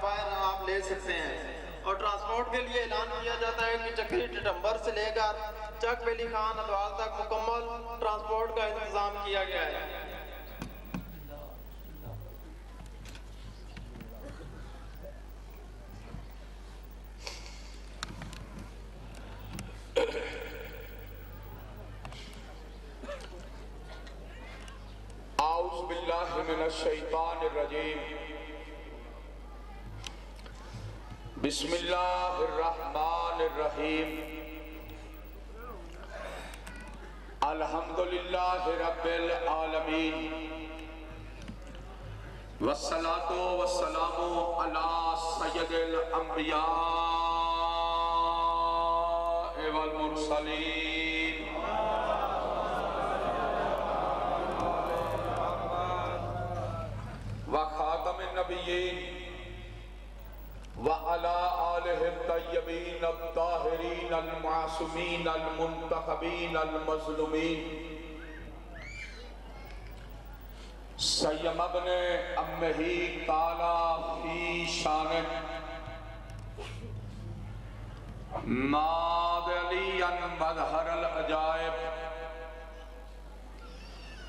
باہر آپ لے سکتے ہیں۔ اور ٹرانسپورٹ کے لیے اعلان کیا جاتا ہے کہ چکری ٹٹمبر سے لے کر چک ویلی خان ادوال تک مکمل ٹرانسپورٹ کا انتظام کیا گیا ہے۔ اعوذ باللہ من الشیطان الرجیم بسم اللہ الرحمن الرحیم الحمدللہ رب العالمین والصلاة والسلام علی سید الانبیاء والمرسلین وخاتم النبیین وعلى آلہ الطیبین الطاہرین المعصومین المنتخبین المظلومین سیم ابن امہی تعالی فی شانہ ماد علیاً مظہر العجائب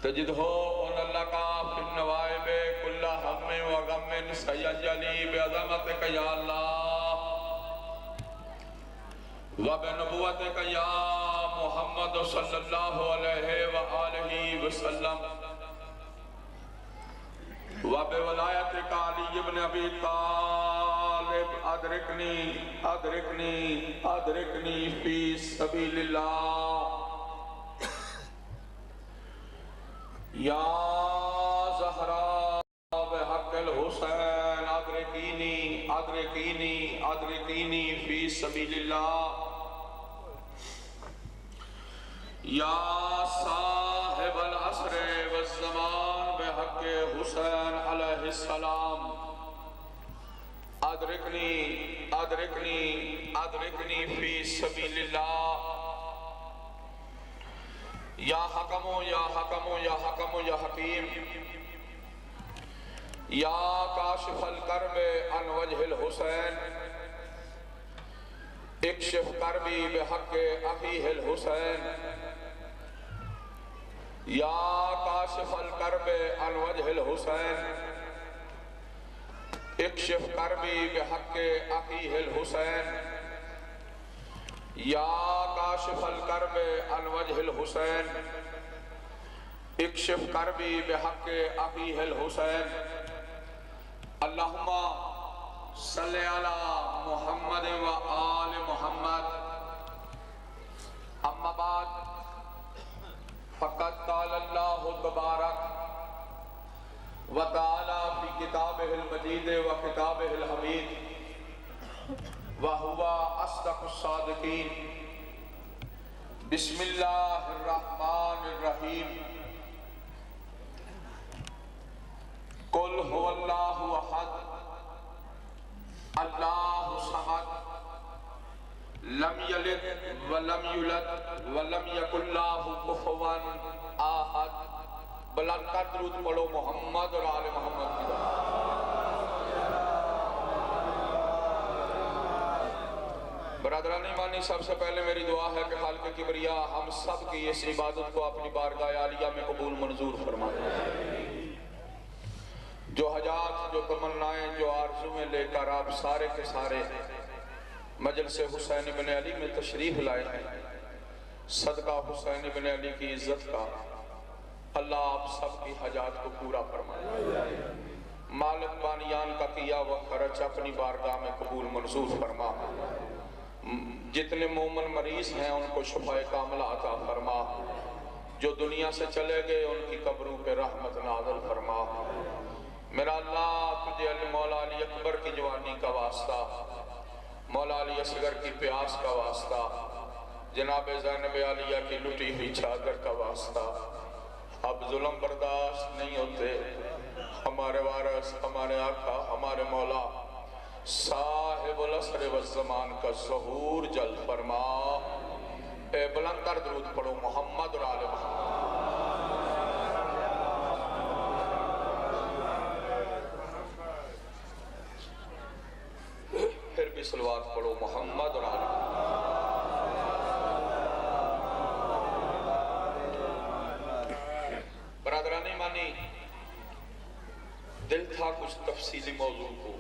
تجدہو ان اللہ کا فی النوائب کل ہم و غم سیجلی بعظمتک یا اللہ و بنبوتک یا محمد صلی اللہ علیہ وآلہ وسلم و بولایتک علی ابن ابی طالب ادرکنی فی سبیل اللہ یا زہرا بحق الحسین ادرکینی فی سبیل اللہ یا صاحب العصر والزمان بحق حسین علیہ السلام ادرکنی فی سبیل اللہ یا حکم یا حکم یا حکم یا حکیم یا کاشف الکرب عن وجہ الحسین اکشف کربی بحق اخیہ الحسین یا کاشف الکرب عن وجہ الحسین اکشف کربی بحق اخیہ الحسین یا کاشف الکرب عن وجہ الحسین اکشف کربی بحق اخیہ الحسین اللہم صلی علی محمد و آل محمد اما بعد فقد قال اللہ تبارک و تعالی فی کتابہ المجید و کتابہ الحمید وَهُوَ أَصْدَقُ الصَّادِقِينَ بسم اللہ الرحمن الرحیم قُلْ هُوَ اللَّهُ أَحَدٌ اللَّهُ الصَّمَدُ لَمْ يَلِدْ وَلَمْ يُولَدْ وَلَمْ يَكُنْ لَهُ كُفُوًا أَحَدٌ بلند کر درود پڑھو محمد اور آل محمد کی بات برادران ایمانی سب سے پہلے میری دعا ہے کہ خالق کبریا ہم سب کی اس عبادت کو اپنی بارگاہ عالیہ میں قبول منظور فرمائے جو حاجات جو تمنائیں جو آرزویں لے کر آپ سارے کے سارے مجلس حسین بن علی میں تشریف لائے ہیں صدقہ حسین بن علی کی عزت کا اللہ آپ سب کی حاجات کو پورا فرمائے مالک بانیان کا کیا وہ خرچ اپنی بارگاہ میں قبول منظور فرما جتنے مومن مریض ہیں ان کو شفاء کاملہ عطا فرما جو دنیا سے چلے گئے ان کی قبروں پہ رحمت نازل فرما میرا اللہ تجھے مولا علی اکبر کی جوانی کا واسطہ مولا علی اصغر کی پیاس کا واسطہ جناب زینب عالیہ کی لٹی ہوئی چادر کا واسطہ اب ظلم برداشت نہیں ہوتے ہمارے وارث ہمارے آقا ہمارے مولا صاحب العصر والزمان کا ظہور جلد فرما اے بلند کر درود پڑھو محمد اور آل محمد صلوات پڑھو محمد اور آل برادران ایمانی، دل تھا کچھ تفصیلی موضوع کو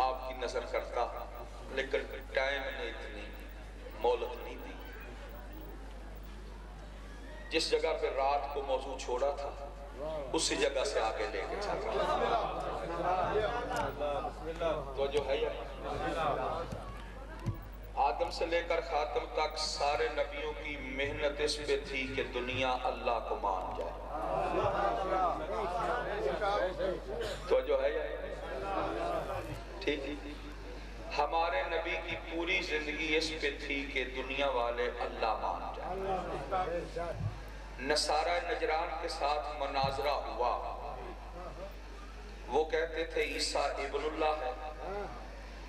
آپ کی نظر کرتا، لیکن ٹائم نے اتنی مہلت نہیں دی۔ جس جگہ پہ رات کو موضوع چھوڑا تھا اسی جگہ سے آگے لے کے چل رہا تو جو ہے آدم سے لے کر خاتم تک سارے نبیوں کی محنت اس پہ تھی کہ دنیا اللہ کو مان جائے۔ تو جو ہے ٹھیک، ہمارے نبی کی پوری زندگی اس پہ تھی کہ دنیا والے اللہ مان جائے۔ نصارہ نجران کے ساتھ مناظرہ ہوا، وہ کہتے تھے عیسیٰ ابن اللہ ہے،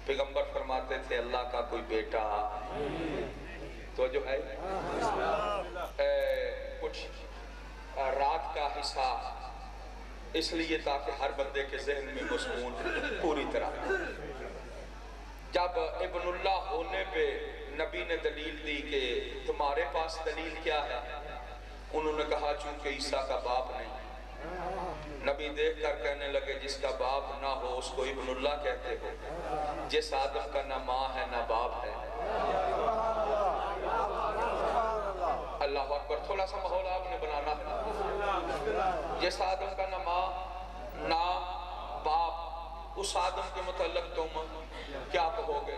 پیغمبر فرماتے تھے اللہ کا کوئی بیٹا۔ تو جو ہے کچھ رات کا حصہ اس لیے تاکہ ہر بندے کے ذہن میں مضمون پوری طرح، جب ابن اللہ ہونے پہ نبی نے دلیل دی کہ تمہارے پاس دلیل کیا ہے، انہوں نے کہا چونکہ عیسیٰ کا باپ نہیں۔ نبی دیکھ کر کہنے لگے جس کا باپ نہ ہو اس کو ابن اللہ کہتے ہو، جس آدم کا نہ ماں ہے نہ باپ ہے۔ اللہ اکبر، تھوڑا سا ماحول آپ نے بنانا ہے۔ جس آدم کا نہ ماں نہ باپ، اس آدم کے متعلق تم کیا کہو گے؟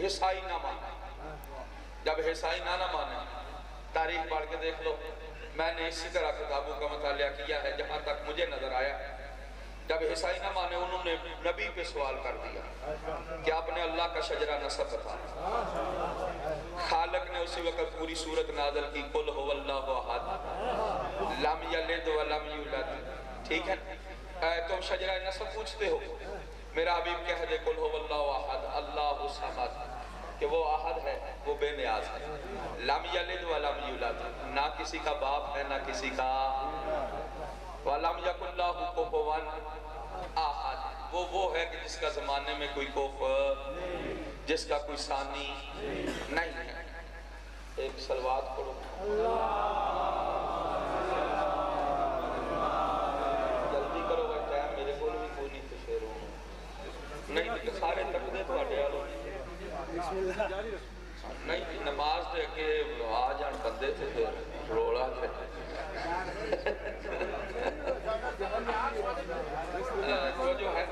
عیسائی نہ مانے۔ جب عیسائی نہ مانے، تاریخ پڑھ کے دیکھ لو، میں نے اسی طرح کتابوں کا مطالعہ کیا ہے جہاں تک مجھے نظر آیا، جب عیسائی نہ مانے انہوں نے نبی پہ سوال کر دیا کہ آپ نے اللہ کا شجرہ نسب بتا۔ خالق نے اسی وقت پوری سورت نازل کی، قل هو اللہ احد لم یلد ولم یولد۔ ٹھیک ہے، تم شجرہ نسب پوچھتے ہو، میرا حبیب کہہ دے قل هو اللہ احد اللہ الصمد، کہ وہ احد ہے، وہ بے نیاز ہے، لم یلد ولم یولد، نہ کسی کا باپ ہے نہ کسی کا، ولم یکن لہ کفوا احد، وہ ہے کہ جس کا زمانے میں کوئی کفو، جس کا کوئی ثانی نہیں ہے۔ ایک صلوات پڑھو، جلدی کرو گا، ٹائم میرے کو بھی کوئی نہیں تو پھر نہیں سارے تک دے تو اڈے والوں نہیں نماز دے کے آ جان بندے تھے پھر روڑا تھے۔ تو جو ہے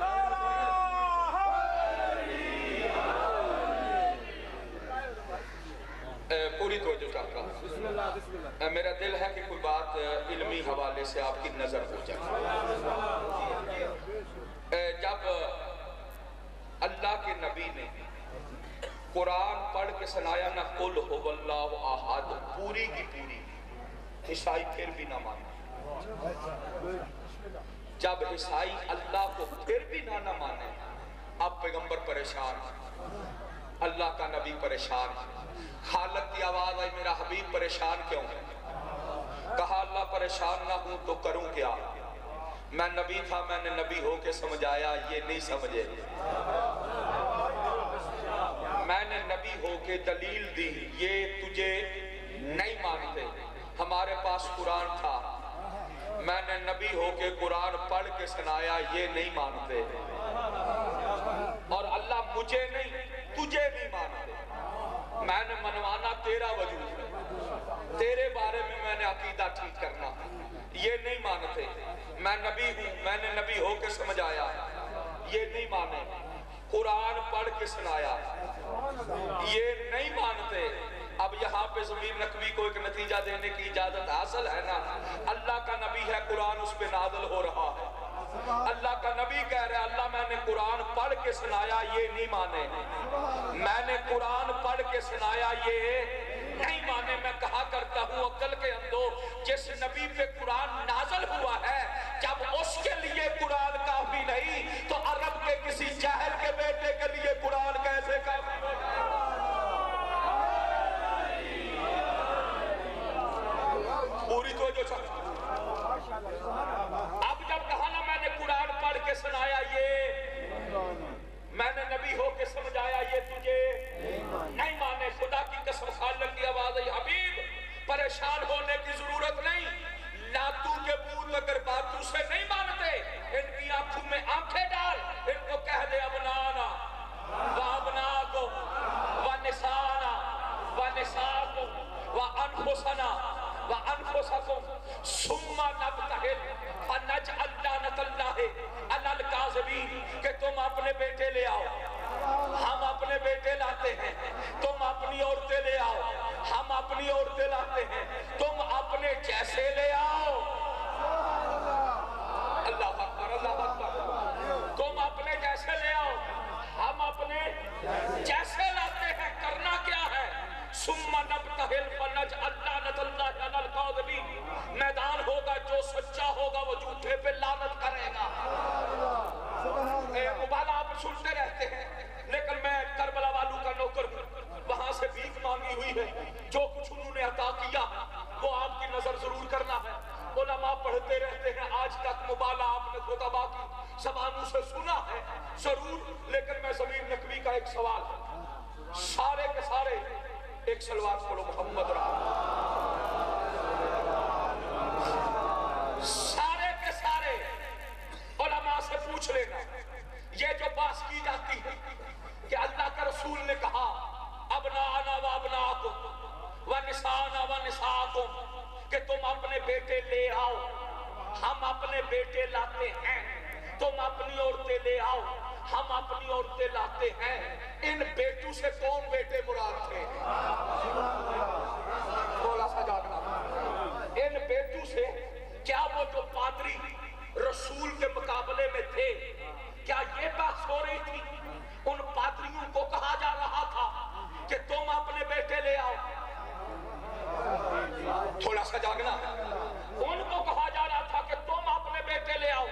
پوری توجہ چاہتا ہوں، میرا دل ہے کہ کوئی بات علمی حوالے سے آپ کی نظر ہو جائے۔ جب اللہ کے نبی نے قرآن پڑھ کے سنایا نہ قل هو اللہ احد پوری کی پوری، عیسائی پھر بھی نہ مانے۔ جب عیسائی اللہ کو پھر بھی نہ مانے، اب پیغمبر پریشان، اللہ کا نبی پریشان، خالق کی آواز آئی میرا حبیب پریشان کیوں ہے؟ کہا اللہ پریشان نہ ہوں تو کروں کیا؟ میں نبی تھا، میں نے نبی ہو کے سمجھایا، یہ نہیں سمجھے۔ میں نے نبی ہو کے دلیل دی، یہ تجھے نہیں مانتے۔ ہمارے پاس قرآن تھا، میں نے نبی ہو کے قرآن پڑھ کے سنایا، یہ نہیں مانتے۔ اور اللہ مجھے نہیں تجھے نہیں مانتے۔ میں نے منوانا تیرا وجود ہے، تیرے بارے میں میں نے عقیدہ ٹھیک کرنا، یہ نہیں مانتے۔ میں نبی ہوں، میں نے نبی ہو کے سمجھایا، یہ نہیں مانے۔ قرآن پڑھ کے سنایا، یہ نہیں مانتے۔ اب یہاں پہ ضمیر نقوی کو ایک نتیجہ دینے کی اجازت حاصل ہے نا، اللہ کا نبی ہے، قرآن اس پہ نازل ہو رہا ہے، اللہ کا نبی کہہ رہا ہے اللہ میں نے قرآن پڑھ کے سنایا، یہ نہیں مانے۔ میں نے قرآن پڑھ کے سنایا، یہ نہیں مانے۔ میں کہا کرتا ہوں عقل کے اندھو، جس نبی پہ قرآن نازل ہوا ہے جب اس کے لیے قرآن کافی نہیں تو عرب کے کسی جاہل کے بیٹے کے لیے قرآن کیسے کافی ہوگا؟ پوری توجہ چاہتا اب جب کہا نا میں نے قرآن پڑھ کے سنایا، یہ میں نے نبی ہو کے سمجھایا، یہ تجھے اپنے بیٹے لے آؤ ہم اپنے بیٹے لاتے ہیں، تم اپنی عورتیں لے آؤ ہم اپنی عورتیں لاتے ہیں، تم اپنے جیسے لے آؤ، اللہ اکبر اللہ اکبر، تم اپنے جیسے لے آؤ ہم اپنے جیسے لاتے ہیں۔ کرنا کیا ہے؟ ثم نبتہل فنجعل لعنت اللہ علی الکاذبین، میدان ہوگا جو سچا ہوگا وہ جھوٹے پہ لعنت کرے گا۔ مبالغہ آپ سنتے رہتے ہیں لیکن میں کربلا والوں کا نوکر ہوں، وہاں سے بھیک مانگی ہوئی ہے، جو کچھ انہوں نے عطا کیا وہ آپ کی نظر ضرور کرنا ہے۔ علماء پڑھتے رہتے ہیں، آج تک مبالغہ آپ نے خطبہ کی زبانوں سے سنا ہے ضرور، لیکن میں ضمیر نقوی کا ایک سوال ہے، سارے کے سارے ایک سلوات پڑھو محمد سارے کے سارے علماء سے پوچھ لینا، یہ جو بات کی جاتی ہے کہ اللہ کے رسول نے کہا ابناءنا و ابناءکم و نساءنا و نساءکم، کہ تم اپنے بیٹے لے آؤ ہم اپنے بیٹے لاتے ہیں، تم اپنی عورتیں لے آؤ ہم اپنی عورتیں لاتے ہیں۔ ان بیٹوں سے کون بیٹے مراد تھے؟ تھوڑا سا جاگنا، ان بیٹوں سے کیا وہ جو پادری رسول کے مقابلے میں تھے کیا یہ بات ہو رہی تھی؟ ان پادریوں کو کہا جا رہا تھا کہ تم اپنے بیٹے لے آؤ، تھوڑا سا جاگنا، ان کو کہا جا رہا تھا کہ تم اپنے بیٹے لے آؤ،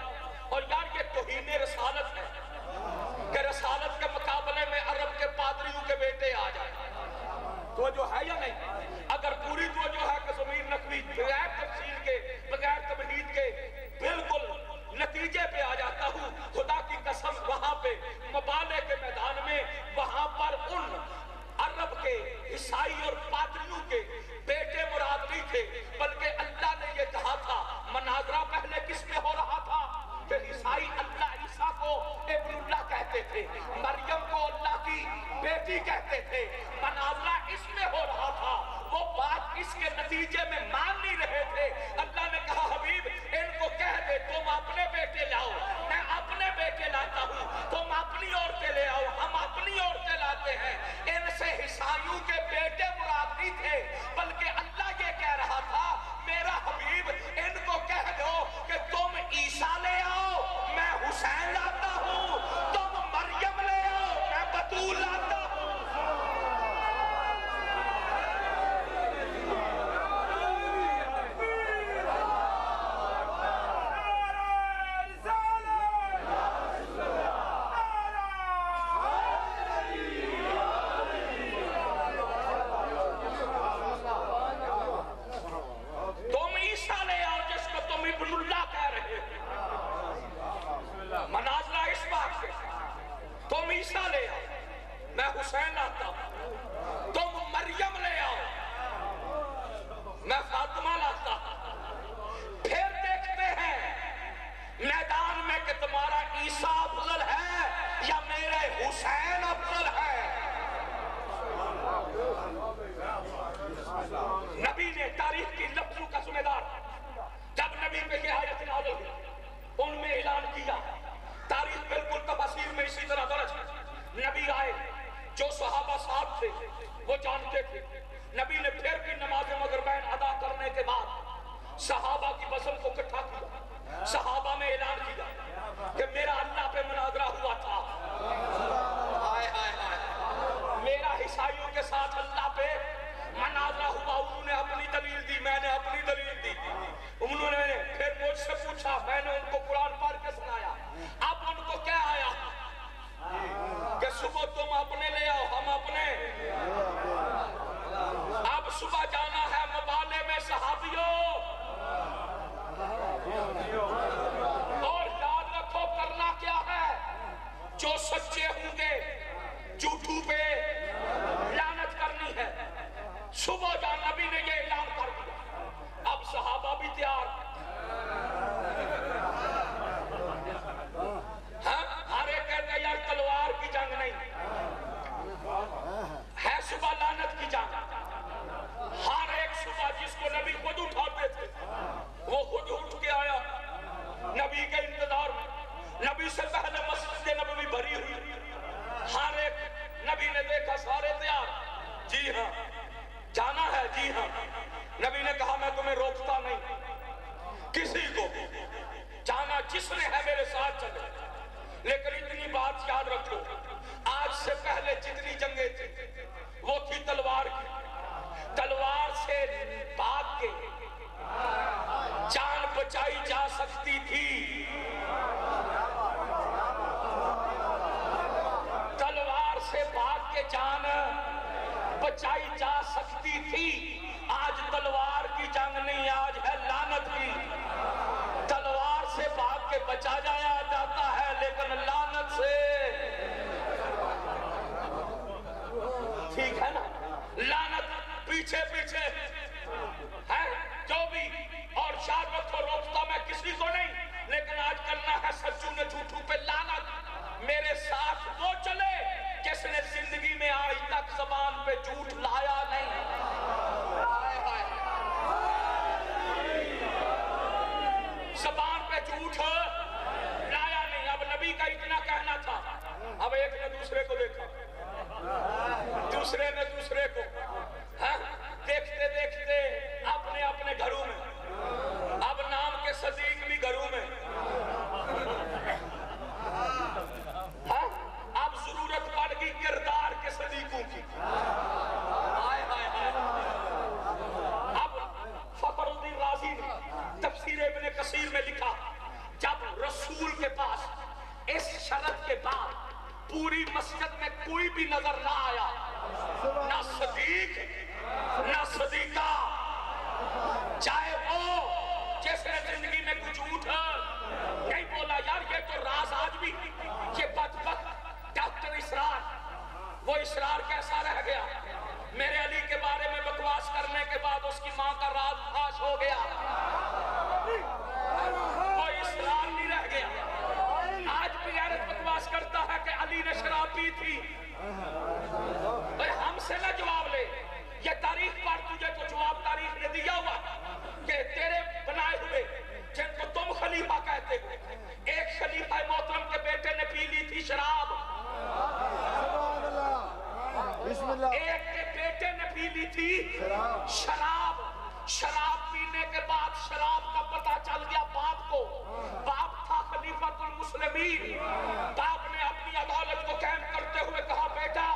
اور یار یہ توہین رسالت ہے کہ رسالت کے مقابلے میں عرب کے پادریوں کے بیٹے آ جائیں، تو جو ہے یا نہیں؟ اگر پوری تو جو ہے کہ ضمیر نقوی بغیر تفسیر کے بغیر تمہید کے بالکل نتیجے پہ آ جاتا ہوں، خدا کی قسم وہاں پہ مبالغے کے میدان میں وہاں پر ان عرب کے عیسائی اور پادریوں کے بیٹے مراد نہیں تھے، بلکہ اللہ نے یہ کہا تھا، مناظرہ پہلے کس میں ہو رہا تھا کہ عیسائی اللہ عیسیٰ کو ابن اللہ کہتے تھے، مریم کو اللہ کی بیٹی کہتے تھے، مناظرہ اس میں ہو رہا تھا، وہ بات اس کے نتیجے میں مان نہیں رہے تھے۔ اللہ نے کہا حبیب ان کو کہہ دے تم اپنے بیٹے لاؤ میں اپنے بیٹے لاتا ہوں، تم اپنی عورتیں لے آؤ ہم اپنی عورتیں لاتے ہیں۔ ان سے عیسائیوں کے بیٹے مراد نہیں تھے، بلکہ اللہ یہ کہہ رہا تھا میرا حبیب ان کو کہہ دو کہ تم عیسیٰ لے آؤ میں حسین لاتا ہوں، تم مریم لے آؤ میں بطول لاتا ہوں۔ مناظرہ اس بات سے تم عیسیٰ لے آؤ میں حسین لاتا ہوں، تم مریم لے آؤ میں فاطمہ لاتا ہوں، پھر دیکھتے ہیں میدان میں کہ تمہارا عیسیٰ افضل ہے یا میرے حسین افضل ہے۔ نبی نے تاریخ کی لفظوں کا ذمہ دار جب نبی پہ یہ آیت نازل ہوئی ان میں اعلان کیا، تاریخ بالکل تفاسیر میں اسی طرح درج ہے، نبی آئے جو صحابہ صاحب تھے وہ جانتے تھے، نبی نے پھر بھی نماز مغربین ادا کرنے کے بعد صحابہ کی بزم کو اکٹھا کیا، صحابہ میں اعلان کیا کہ میرا اللہ پہ مناظرہ ہوا تھا، ہائے ہائے ہائے میرا عیسائیوں کے ساتھ اللہ پہ مناظرہ ہوا، انہوں نے اپنی دلیل دی میں نے اپنی دلیل دی، انہوں نے پھر مجھ سے پوچھا میں نے ان کو قرآن پڑھ کے سنایا، اب ان کو کیا آیا کہ صبح تم اپنے لے آؤ ہم اپنے، اب صبح جانا ہے مبالے میں صحابیوں، اور یاد رکھو کرنا کیا ہے، جو سچے ہوں گے جھوٹوں پہ لعنت کرنی ہے، صبح جان نبی نے یہ اعلان کر دیا، اب صحابہ بھی تیار، ہر ایک کہتے ہیں یار تلوار کی جنگ نہیں ہے، صبح لعنت کی جنگ، ہر ایک صبح جس کو نبی خود اٹھاتے تھے وہ خود اٹھ کے آیا نبی کے انتظار میں، نبی سے پہلے مسجد نبوی بھری ہاں جانا ہے، جی ہاں۔ نبی نے کہا میں تمہیں روکتا نہیں، کسی کو جانا جس نے ہے میرے ساتھ چلے، لیکن اتنی بات یاد رکھو، آج سے پہلے جتنی جنگیں تھی وہ تھی تلوار کی، تلوار سے بھاگ کے جان بچائی جا سکتی تھی، تلوار سے بھاگ کے جان بچائی جا سکتی تھی۔ آج تلوار کی جنگ نہیں، آج ہے لعنت کی۔ تلوار سے بھاگ کے بچا جایا جاتا ہے، لیکن لعنت سے ٹھیک ہے نا، لعنت پیچھے پیچھے ہے جو بھی۔ اور یاد رکھو روکتا میں کسی کو نہیں، لیکن آج کرنا ہے سچوں نے جھوٹوں پہ لعنت۔ میرے ساتھ وہ چلے جس نے زندگی میں آج تک زبان پہ جھوٹ لایا نہیں۔ زبان پہ جھوٹ لایا نہیں۔ اب نبی کا اتنا کہنا تھا، اب ایک نے دوسرے کو دیکھا، دوسرے نے دوسرے کو، ہاں دیکھتے دیکھتے اپنے اپنے گھروں میں، اب نام کے صدیق بھی گھروں میں، ہاں اب ضرورت پڑ گئی کردار کے صدیقوں کی۔ آئے آئے آئے، اب فخر الدین رازی نے تفسیر ابن کثیر میں لکھا، جب رسول کے پاس اس شرط کے بعد پوری مسجد میں کوئی بھی نظر نہ آیا، نہ صدیق نہ صدیقہ، چاہے وہ جس نے زندگی میں کچھ جھوٹ نہیں بولا، یار یہ تو راز آج بھی، یہ بدبخت ڈاکٹر اسرار، وہ اسرار کیسا رہ گیا؟ میرے علی کے بارے میں بکواس کرنے کے بعد اس کی ماں کا راز فاش ہو گیا، وہ اسرار نہیں رہ گیا۔ آج بھی غیرت بکواس کرتا ہے کہ علی نے شراب پی تھی، اور ہم سے نہ جواب لے، یہ تاریخ پر تجھے تو جواب تاریخ نے دیا ہوا کہ تیرے بنائے ہوئے جن کو تم خلیفہ کہتے ہو، ایک خلیفہ محترم کے بیٹے نے پی لی تھی شراب، ایک کے بیٹے نے پی لی تھی شراب، شراب پینے کے بعد شراب کا پتہ چل گیا باپ کو، باپ تھا خلیفۃ المسلمین، باپ نے اپنی عدالت کو قائم کرتے ہوئے کہا بیٹا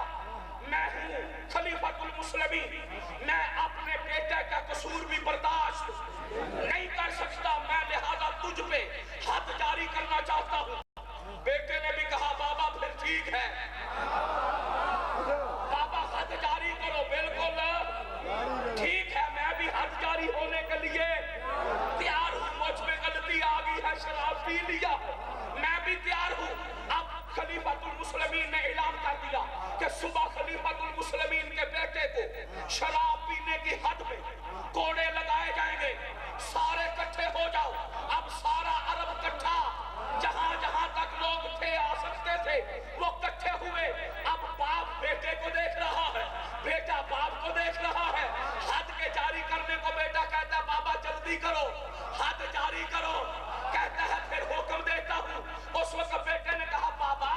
میں ہوں خلیفۃ المسلمین، میں اپنے بیٹے کا قصور بھی برداشت نہیں کر سکتا، میں لہذا تجھ پہ حد جاری کرنا چاہتا ہوں۔ بیٹے نے بھی کہا بابا پھر ٹھیک ہے، بابا حد جاری کرو، بالکل ٹھیک ہے، میں بھی حد جاری ہونے کے لیے تیار ہوں، مجھ میں غلطی آ گئی ہے، شراب پی لیا، میں بھی تیار ہوں۔ اب خلیفۃ المسلمین نے اعلان کر دیا کہ صبح خلیفۃ المسلمین کے بیٹے کو شراب پینے کی حد میں کوڑے لگائے جائیں گے، سارے کٹھے ہو جاؤ۔ اب سارا عرب کٹھا، جہاں جہاں تک لوگ تھے آ سکتے تھے وہ کٹھے ہوئے۔ اب باپ بیٹے کو دیکھ رہا ہے، بیٹا باپ کو دیکھ رہا ہے، حد کے جاری کرنے کو بیٹا کہتا ہے بابا جلدی کرو، حد جاری کرو، کہتا ہے پھر حکم دیتا ہوں۔ اس وقت بیٹے نے کہا بابا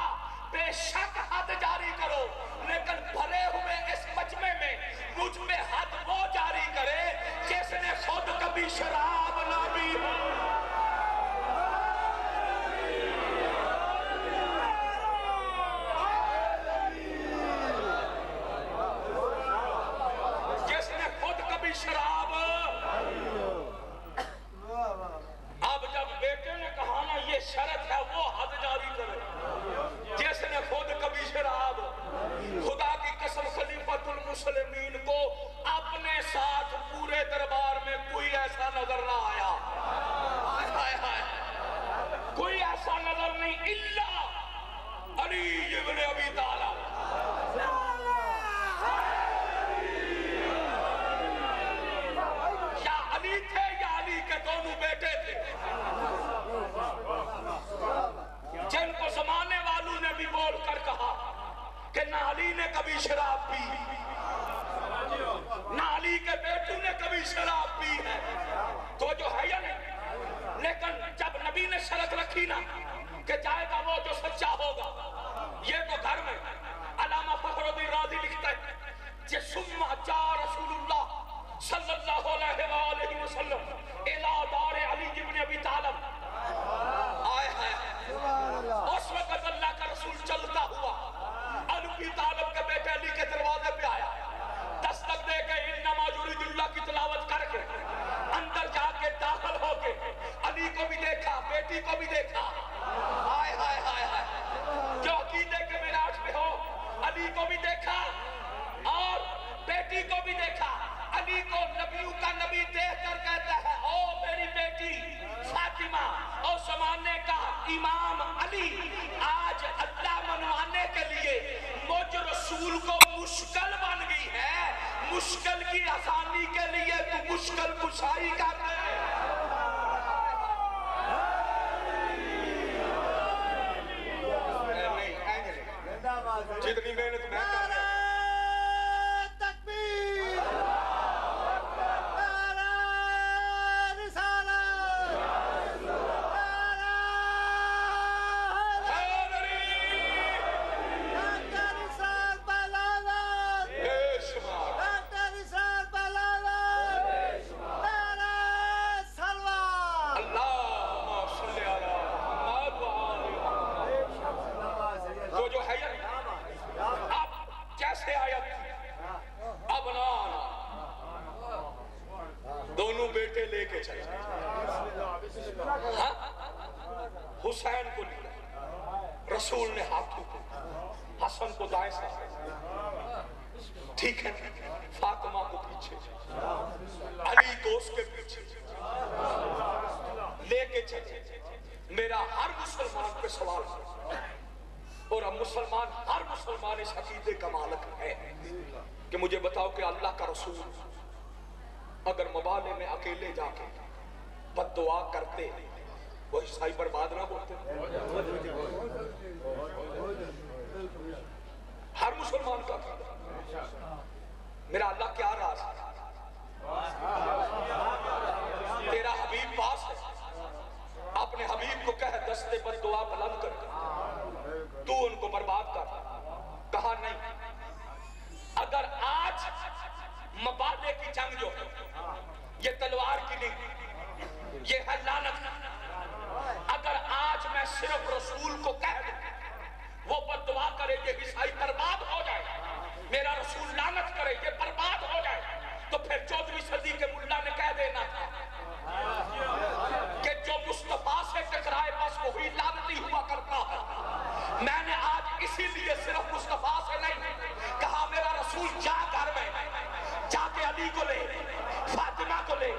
بے شک حد جاری کرو، لیکن بھرے ہوئے اس مجمع میں مجھ پہ حد وہ جاری کرے جس نے خود کبھی شراب نہ پی ہو۔ جس نے خود کبھی شراب، اب جب بیٹے نے کہا نا یہ شرط ہے وہ حد جاری کرے جس نے خود کبھی شراب، خدا کی قسم خلیفۃ المسلمین کو اپنے ساتھ پورے دربار میں کوئی ایسا نظر نہ آیا، کوئی ایسا نظر نہیں الا علی ابن ابی طالب۔ یا علی تھے یا علی کے دونوں بیٹے تھے، جن کو زمانے والوں نے بھی بول کر کہا کہ نہ علی نے کبھی شراب پی، نہ علی کے بیٹوں نے کبھی شراب پی ہے، تو جو ہے یا نہیں۔ لیکن جب نبی نے شرط رکھی نا کہ جائے گا وہ جو سچا ہوگا، یہ تو گھر میں علامہ فخر الدین رازی لکھتا ہے کہ ثم وسلم الی دار علی ابن ابی طالب. آئے ہیں اس وقت اللہ کا رسول چلتا ہوا علی ابی طالب کے بیٹے علی کے دروازے پہ آیا. دستک دے کے انما یرید اللہ کی تلاوت کر کے اندر جا کے داخل ہو کے علی کو بھی دیکھا, بیٹی کو بھی دیکھا. ہائے ہائے ہائے ہائے, جو عقیدے کے معراج پہ ہو, علی کو بھی دیکھا اور بیٹی کو بھی دیکھا. علی کو نبیوں کا نبی دیکھ کر کہتا ہے او میری بیٹی فاطمہ, او زمانے کا امام علی, آج اللہ منوانے کے لیے مجھ رسول کو مشکل بن گئی ہے, مشکل کی آسانی کے لیے تو مشکل کشائی کر دے. جتنی محنت میں کر رہا ہوں حسین کو لیا, رسول نے ہاتھوں کو, حسن کو دائیں سے, ٹھیک ہے, فاطمہ کو پیچھے, علی کو اس کے پیچھے لے کے چلے. میرا ہر مسلمان پہ سوال ہے, اور اب مسلمان, ہر مسلمان اس عقیدے کا مالک ہے کہ مجھے بتاؤ کہ اللہ کا رسول اگر مبالے میں اکیلے جا کے بد دعا کرتے وہ عیسائی برباد نہ ہوتے؟ ہر مسلمان کا میرا اللہ کیا راز ہے؟ تیرا حبیب پاس ہے, اپنے حبیب کو کہہ دستے بد دعا بلند کر تو ان کو برباد کر. کہا نہیں, اگر آج مبادے کی جنگ جو ہے یہ تلوار کی نہیں, یہ ہے لعنت. اگر آج میں صرف رسول کو کہہ دوں وہ بد دعا کرے یہ عیسائی برباد ہو جائے, میرا رسول لعنت کرے یہ برباد ہو جائے, تو پھر 14ویں صدی کے ملا نے کہہ دینا تھا کہ جو مصطفیٰ سے ٹکرائے بس وہی لعنتی ہوا کرتا ہے. میں نے آج اسی لیے صرف مصطفیٰ سے نہیں کہا میرا رسول جا گھر میں جا کے علی کو لے, فاطمہ کو لے,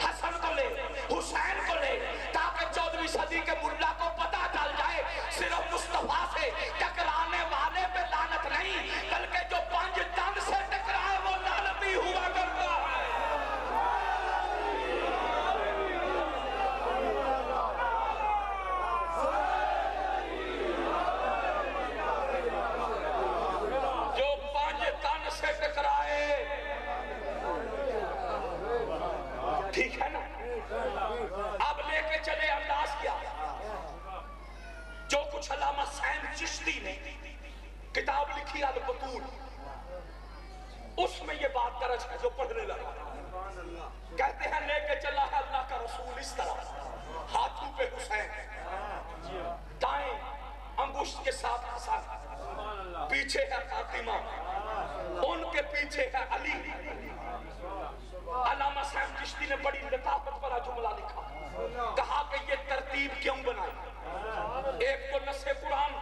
حسن کو لے, حسین کو لے, تاکہ 14ویں صدی کے ملا کو پتہ چل جائے صرف مصطفیٰ سے ٹکرانے والے پہ لعنت نہیں بلکہ جو 5 تن سے ٹکرائے وہ لعنتی ہوا کرتا ہے. جو 5 تن سے ٹکرائے, ٹھیک ہے نا. اب لے کے چلے انداز کیا جو کچھ علامہ سین چشتی نے کتاب لکھی البطول, اس میں یہ بات درج ہے جو پڑھنے لگا. کہتے ہیں لے کے چلا ہے اللہ کا رسول اس طرح, ہاتھوں پہ حسین, دائیں انگشت کے ساتھ حسن, پیچھے ہے فاطمہ, ان کے پیچھے ہے علی. علامہ صاحب چشتی نے بڑی لطافت والا جملہ لکھا, کہا کہ یہ ترتیب کیوں بنائی؟ ایک تو نص قرآن,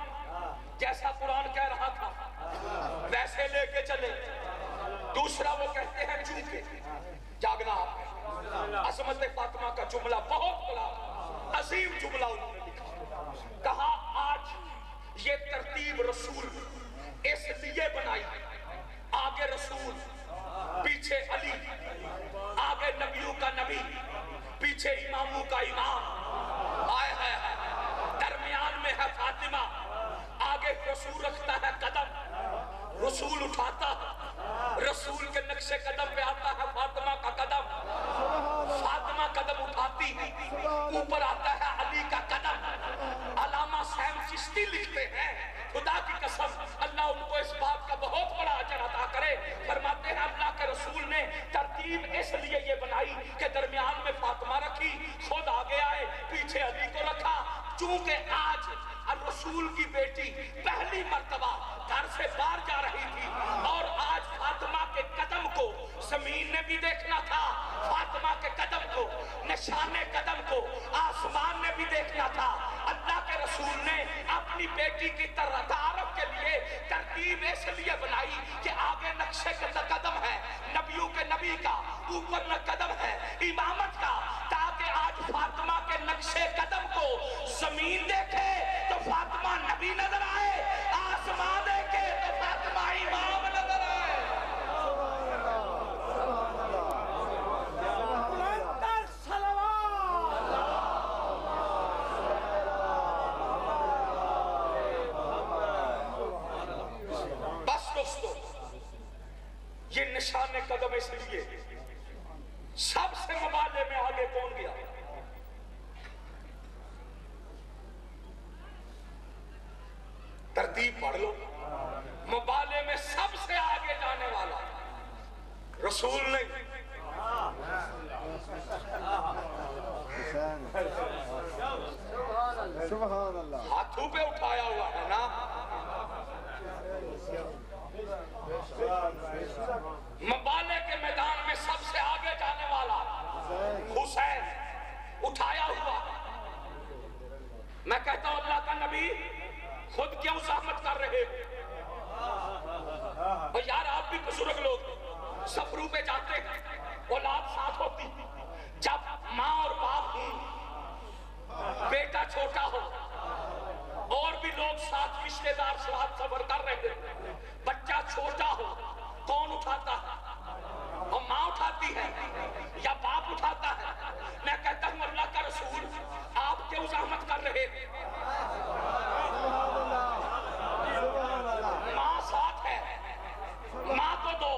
جیسا قرآن کہہ رہا تھا ویسے لے کے چلے. دوسرا وہ کہتے ہیں چونکہ جاگنا آپ ہے. عظمت فاطمہ کا جملہ بہت بڑا عظیم جملہ انہوں نے لکھا, کہا آج یہ ترتیب رسول اس لیے بنائی, آگے رسول, پیچھے علی, آگے نبیوں کا نبی, پیچھے اماموں کا امام, آئے ہے درمیان میں ہے فاطمہ, آگے رسول رکھتا ہے قدم, رسول اٹھاتا ہے, رسول کے نقش قدم پہ آتا ہے فاطمہ کا قدم, فاطمہ قدم اٹھاتی ہے, اوپر آتا ہے علی کا قدم. علامہ سیم چشتی لکھتے ہیں خدا کی قسم اللہ ان کو اس بات کا بہت بڑا اجر عطا کرے, فرماتے ہیں اللہ کے رسول نے ترتیب اس لیے یہ بنائی کہ درمیان شان قدم اس لیے سب سے مبالغے میں آگے کون گیا؟ ترتیب پڑھ لو، مبالغے میں سب سے آگے جانے والا رسول نہیں، سبحان اللہ، ہاتھوں پہ اٹھایا ہوا ہے نا، مبالغے کے میدان میں سب سے آگے جانے والا حسین اٹھایا ہوا۔ میں کہتا ہوں اللہ کا نبی خود کیوں زحمت کر رہے ہو؟ یار آپ بھی بزرگ لوگ سفروں پہ جاتے ہیں، اولاد ساتھ ہوتی، جب ماں اور باپ ہوں، بیٹا چھوٹا ہو اور بھی لوگ ساتھ رشتہ دار ساتھ سفر کر رہے ہیں، بچہ چھوٹا ہو، کون اٹھاتا ہے؟ اور ماں اٹھاتی ہے یا باپ اٹھاتا ہے؟ میں کہتا ہوں اللہ کا رسول آپ کیوں زحمت کر رہے ہیں؟ ماں ساتھ ہے، ماں کو دو،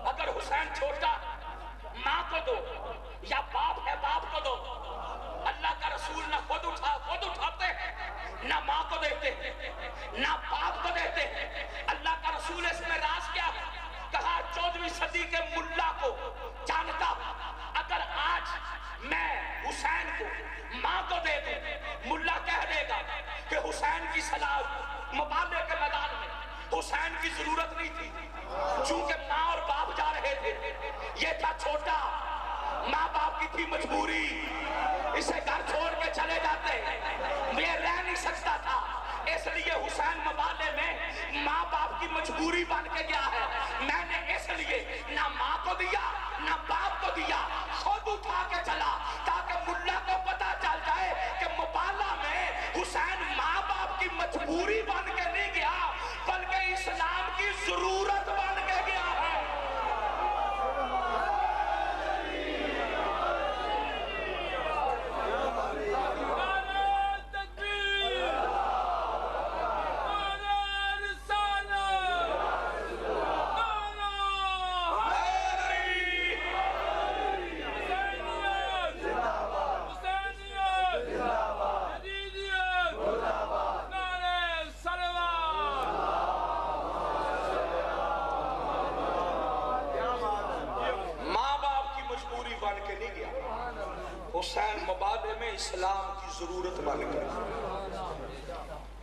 اگر حسین چھوٹا ماں کو دو، یا باپ ہے باپ کو دو۔ اللہ کا رسول نہ خود اٹھاتے ہیں، نہ ماں کو دیتے ہیں، نہ باپ کو دیتے ہیں۔ اللہ کا رسول اس میں راز کیا ہے؟ کہا 14ویں صدی کے ملا کو جانتا اگر آج میں حسین کو ماں کو دے دوں، ملا کہہ دے گا کہ حسین کی صلاح مبالغے کے میدان میں حسین کی ضرورت نہیں تھی، چونکہ ماں اور باپ جا رہے تھے، یہ تھا چھوٹا، ماں باپ کی تھی مجبوری، اسے گھر چھوڑ کے چلے جاتے، یہ رہ نہیں سکتا تھا، اس لیے حسین مبالغے میں ماں باپ کی مجبوری بن کے گیا ہے۔ میں نے اس لیے نہ ماں کو دیا نہ باپ کو دیا، خود اٹھا کے چلا تاکہ ملا کو پتا چل جائے کہ مبالغہ میں حسین ماں باپ کی مجبوری بن کے نہیں گیا بلکہ اسلام کی ضرورت بن کے گیا ہے۔ حسین مبالغے میں اسلام کی ضرورت بن گیا،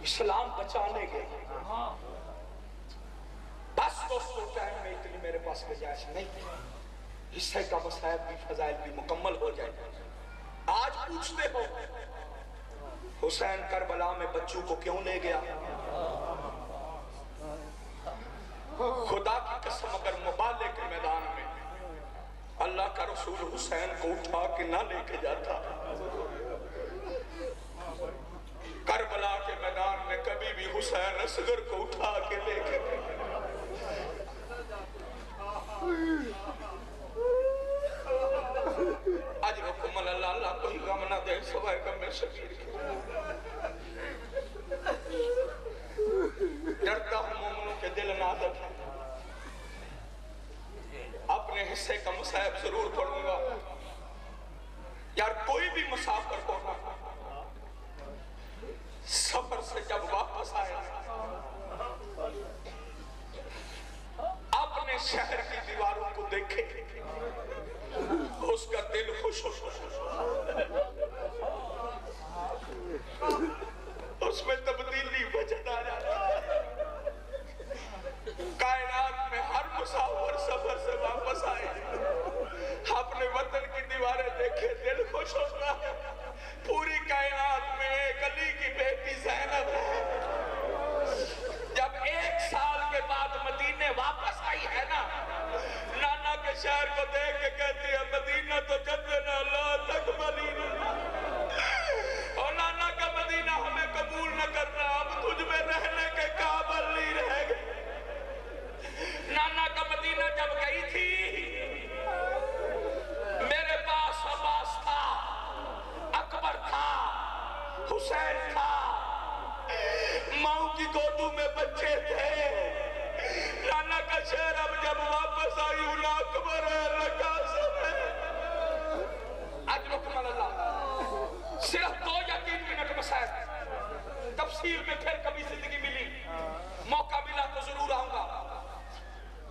اسلام بچانے گئے۔ بس دوستو ٹائم میں اتنی میرے پاس گنجائش نہیں، حصے کا مصائب بھی فضائل بھی مکمل ہو جائے۔ آج پوچھتے ہو حسین کربلا میں بچوں کو کیوں لے گیا؟ خدا کی قسم اگر مبالغے کے میدان میں اللہ کا رسول حسین کو اٹھا کے نہ لے کے جاتا، کربلا کے میدان میں کبھی بھی حسین اصغر کو اٹھا کے لے کے اجرکم اللہ، اللہ کوئی غم نہ دے سوائے غم شبیر کے۔ ڈرتا ہوں مومنوں کے دل نازک ہے، اپنے حصے کا مصائب ضرور پڑھوں گا۔ یار کوئی بھی مسافر کو سفر سے جب واپس آیا اپنے شہر کی دیواروں کو دیکھے، اس کا دل خوش ہو، اس میں تبدیلی وجد آ جاتا ہے۔ کائنات میں ہر مسافر سفر سے واپس آئے اپنے وطن کی دیواریں دیکھے دل خوش ہوتا ہے۔ پوری کائنات میں ایک علی کی بیٹی زینب ہے، جب 1 سال کے بعد مدینے واپس آئی ہے نا، نانا کے شہر کو دیکھ کے کہتی ہے مدینہ تو جنت اللہ